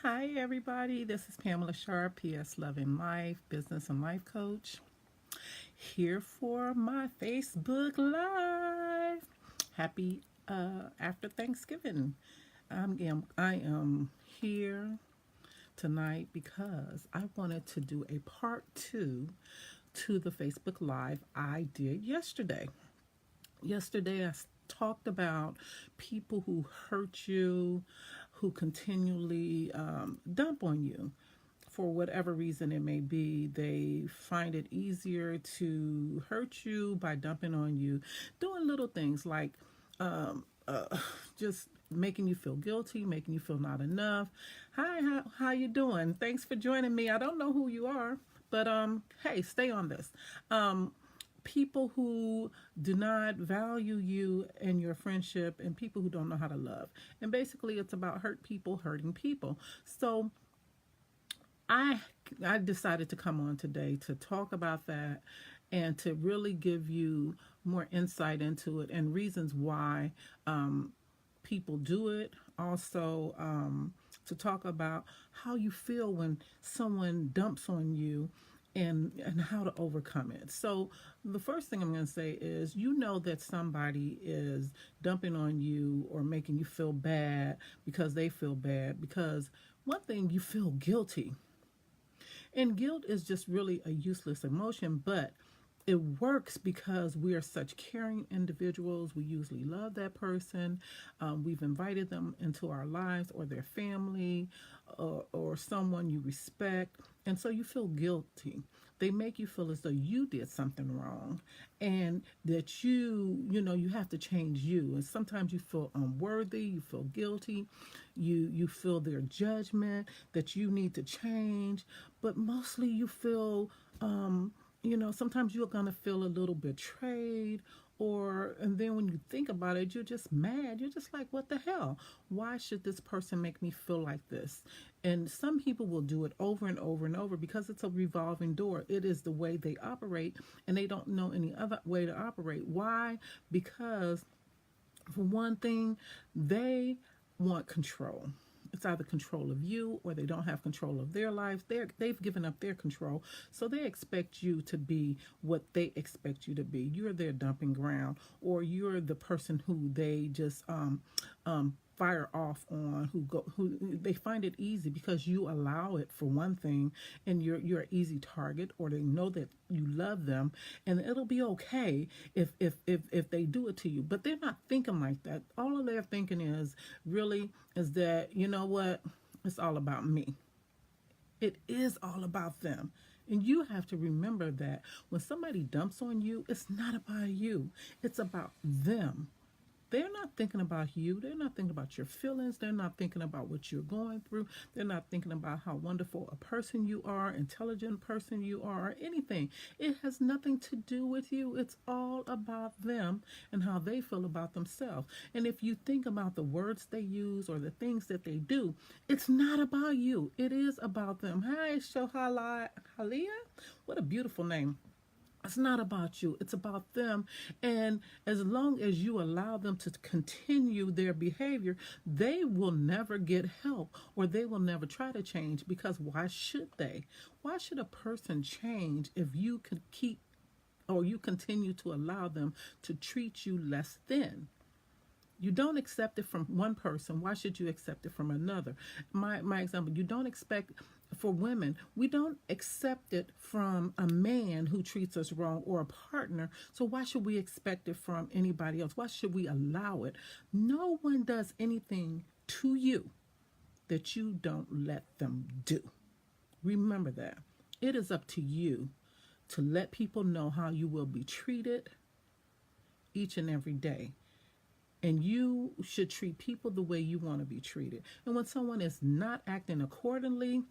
Hi, everybody. This is Pamela Sharp, PS Love and Life, Business and Life Coach, here for my Facebook Live. Happy after Thanksgiving. I am here tonight because I wanted to do a part two to the Facebook Live I did yesterday. Yesterday, talked about people who hurt you, who continually dump on you for whatever reason it may be. They find it easier to hurt you by dumping on you, doing little things like um, uh, just making you feel guilty, making you feel not enough. Hi, how you doing? Thanks for joining me. I don't know who you are, but hey, stay on this. Um, People who do not value you and your friendship, and people who don't know how to love. And basically, it's about hurt people hurting people. So I I decided to come on today to talk about that and to really give you more insight into it and reasons why people do it. Also, to talk about how you feel when someone dumps on you and how to overcome it. So, the first thing I'm going to say is you know that somebody is dumping on you or making you feel bad because they feel bad because one thing, you feel guilty, and guilt is just really a useless emotion, but it works because we are such caring individuals. We usually love that person. We've invited them into our lives or their family or someone you respect. And so you feel guilty. They make you feel as though you did something wrong and that you have to change you. And sometimes you feel unworthy, you feel guilty, you feel their judgment, that you need to change, but mostly you feel sometimes you're going to feel a little betrayed, and then when you think about it, you're just mad. You're just like, what the hell? Why should this person make me feel like this? And some people will do it over and over and over because it's a revolving door. It is the way they operate, and they don't know any other way to operate. Why? Because, for one thing, they want control. It's either control of you or they don't have control of their lives. They've given up their control. So they expect you to be what they expect you to be. You're their dumping ground, or you're the person who they just fire off on, who they find it easy because you allow it, for one thing, and you're an easy target, or they know that you love them and it'll be okay if they do it to you. But they're not thinking like that. All of their thinking is that, you know what, it's all about me. It is all about them. And you have to remember that when somebody dumps on you, it's not about you, it's about them. They're not thinking about you. They're not thinking about your feelings. They're not thinking about what you're going through. They're not thinking about how wonderful a person you are, intelligent person you are, or anything. It has nothing to do with you. It's all about them and how they feel about themselves. And if you think about the words they use or the things that they do, it's not about you. It is about them. Hi, Shohala Halia. What a beautiful name. It's not about you, it's about them. And as long as you allow them to continue their behavior, they will never get help, or they will never try to change, because why should they? Why should a person change if you can keep, or you continue to allow them to treat you less than? You don't accept it from one person. Why should you accept it from another? My example, you don't expect, for women, we don't accept it from a man who treats us wrong, or a partner. So why should we expect it from anybody else? Why should we allow it? No one does anything to you that you don't let them do. Remember that. It is up to you to let people know how you will be treated each and every day. And you should treat people the way you want to be treated. And when someone is not acting accordingly,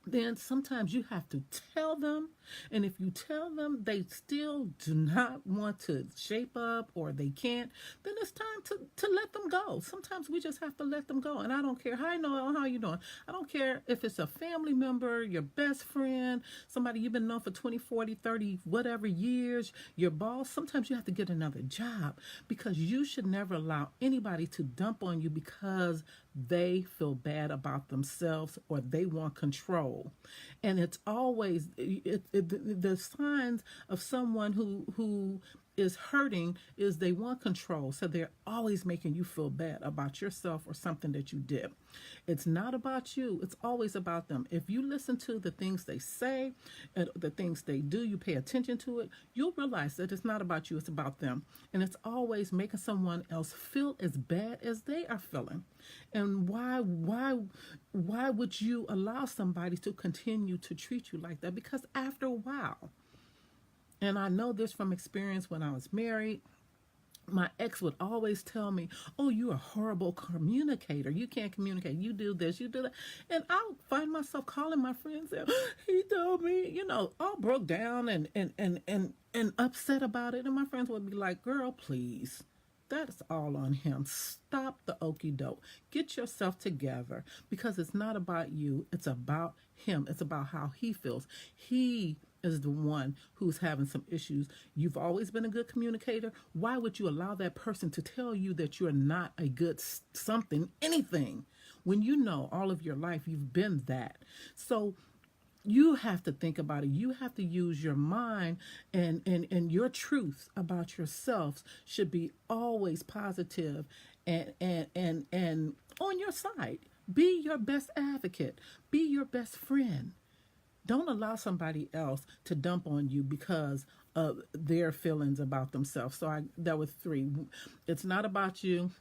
then sometimes you have to tell them. And if you tell them they still do not want to shape up, or they can't, then it's time to let them go. Sometimes we just have to let them go. And I don't care. Hi, Noel, how you doing? I don't care if it's a family member, your best friend, somebody you've been known for 20, 40, 30, whatever years, your boss. Sometimes you have to get another job, because you should never allow anybody to dump on you because they feel bad about themselves or they want control. And it's always the signs of someone who is hurting is they want control. So they're always making you feel bad about yourself or something that you did. It's not about you. It's always about them. If you listen to the things they say and the things they do, you pay attention to it, you'll realize that it's not about you, it's about them. And it's always making someone else feel as bad as they are feeling. And why would you allow somebody to continue to treat you like that? Because after a while, and I know this from experience when I was married, my ex would always tell me, "Oh, you're a horrible communicator. You can't communicate. You do this, you do that." And I'll find myself calling my friends and he told me, all broke down and upset about it. And my friends would be like, "Girl, please. That's all on him. Stop the okey doke. Get yourself together because it's not about you. It's about him. It's about how he feels. He is the one who's having some issues. You've always been a good communicator. Why would you allow that person to tell you that you're not a good something, anything, when you know all of your life you've been that?" So you have to think about it. You have to use your mind, and your truth about yourself should be always positive and on your side. Be your best advocate. Be your best friend. Don't allow somebody else to dump on you because of their feelings about themselves. So that was 3. It's not about you.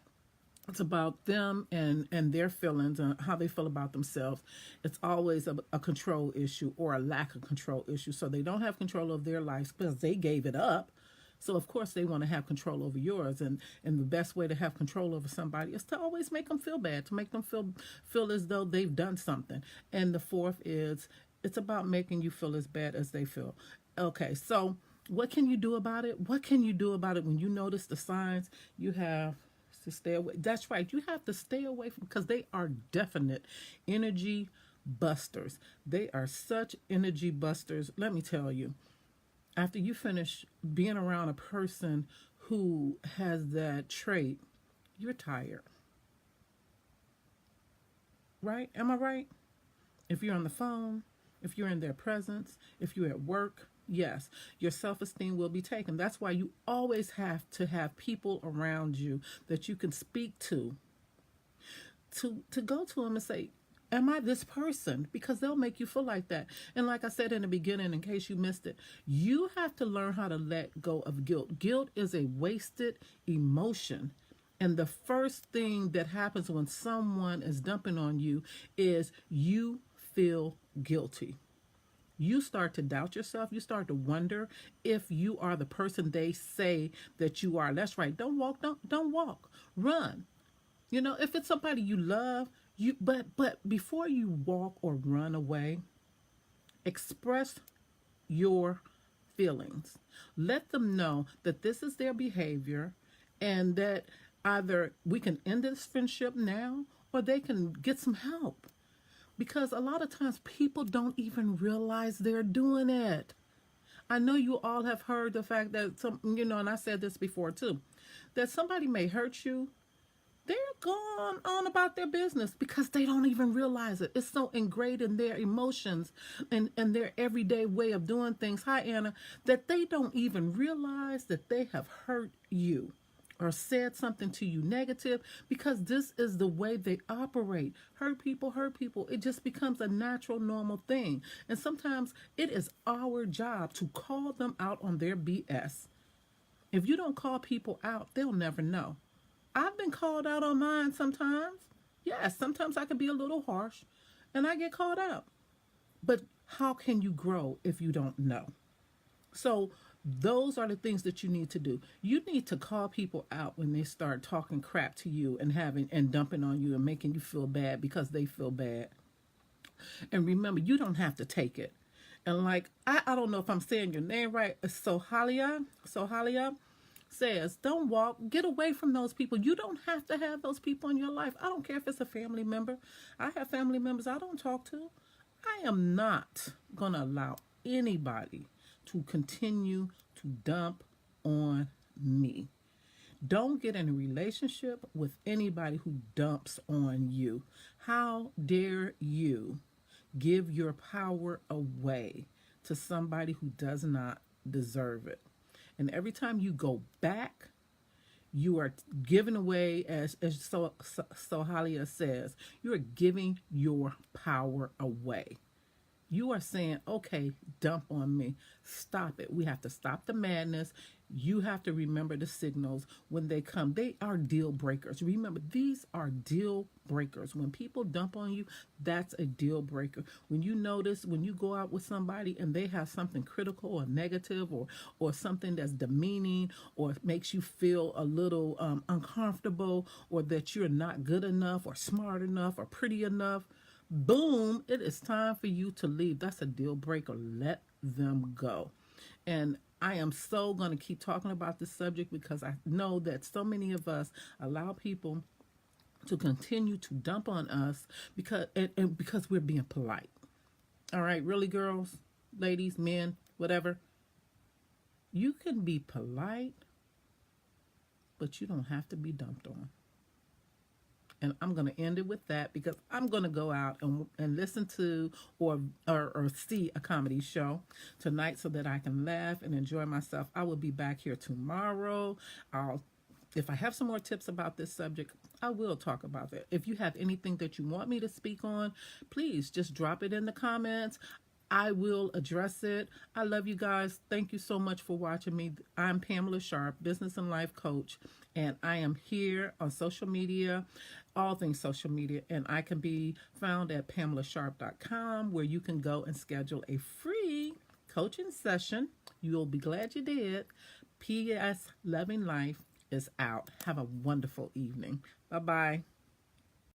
It's about them and their feelings and how they feel about themselves. It's always a control issue or a lack of control issue. So they don't have control of their lives because they gave it up. So of course they want to have control over yours. And the best way to have control over somebody is to always make them feel bad, to make them feel as though they've done something. And the 4th is it's about making you feel as bad as they feel. Okay, so what can you do about it? What can you do about it when you notice the signs? You have to stay away. That's right. You have to stay away from, because they are definite energy busters. They are such energy busters. Let me tell you, after you finish being around a person who has that trait, you're tired. Right? Am I right? If you're on the phone, if you're in their presence, if you're at work, yes, your self-esteem will be taken. That's why you always have to have people around you that you can speak to go to them and say, "Am I this person?" Because they'll make you feel like that. And like I said in the beginning, in case you missed it, you have to learn how to let go of guilt. Guilt is a wasted emotion. And the first thing that happens when someone is dumping on you is you feel guilty. You start to doubt yourself. You start to wonder if you are the person they say that you are. That's right. Don't walk. Don't walk. Run. If it's somebody you love, but before you walk or run away, express your feelings. Let them know that this is their behavior and that either we can end this friendship now or they can get some help. Because a lot of times people don't even realize they're doing it. I know you all have heard the fact that and I said this before too, that somebody may hurt you. They're going on about their business because they don't even realize it. It's so ingrained in their emotions and their everyday way of doing things, hi Anna, that they don't even realize that they have hurt you or said something to you negative, because this is the way they operate. Hurt people. It just becomes a natural, normal thing. And sometimes it is our job to call them out on their BS. If you don't call people out, they'll never know. I've been called out on mine sometimes. Yes, sometimes I can be a little harsh and I get called out. But how can you grow if you don't know? So those are the things that you need to do. You need to call people out when they start talking crap to you and dumping on you and making you feel bad because they feel bad. And remember, you don't have to take it. And like, I don't know if I'm saying your name right. Sohalia says, don't walk, get away from those people. You don't have to have those people in your life. I don't care if it's a family member. I have family members I don't talk to. I am not going to allow anybody to continue to dump on me. Don't get in a relationship with anybody who dumps on you. How dare you give your power away to somebody who does not deserve it? And every time you go back, you are giving away, as Sohalia says, you are giving your power away. You are saying, okay, dump on me. Stop it. We have to stop the madness. You have to remember the signals when they come. They are deal breakers. Remember, these are deal breakers. When people dump on you, that's a deal breaker. When you notice, when you go out with somebody and they have something critical or negative or something that's demeaning or makes you feel a little uncomfortable, or that you're not good enough or smart enough or pretty enough, boom, it is time for you to leave. That's a deal breaker. Let them go. And I am so going to keep talking about this subject because I know that so many of us allow people to continue to dump on us because we're being polite. All right, really, girls, ladies, men, whatever. You can be polite, but you don't have to be dumped on. And I'm going to end it with that because I'm going to go out and listen to or see a comedy show tonight so that I can laugh and enjoy myself. I will be back here tomorrow. If I have some more tips about this subject, I will talk about that. If you have anything that you want me to speak on, please just drop it in the comments. I will address it. I love you guys. Thank you so much for watching me. I'm Pamela Sharp, business and life coach, and I am here on social media, all things social media, and I can be found at PamelaSharp.com, where you can go and schedule a free coaching session. You'll be glad you did. P.S. Loving Life is out. Have a wonderful evening. Bye-bye.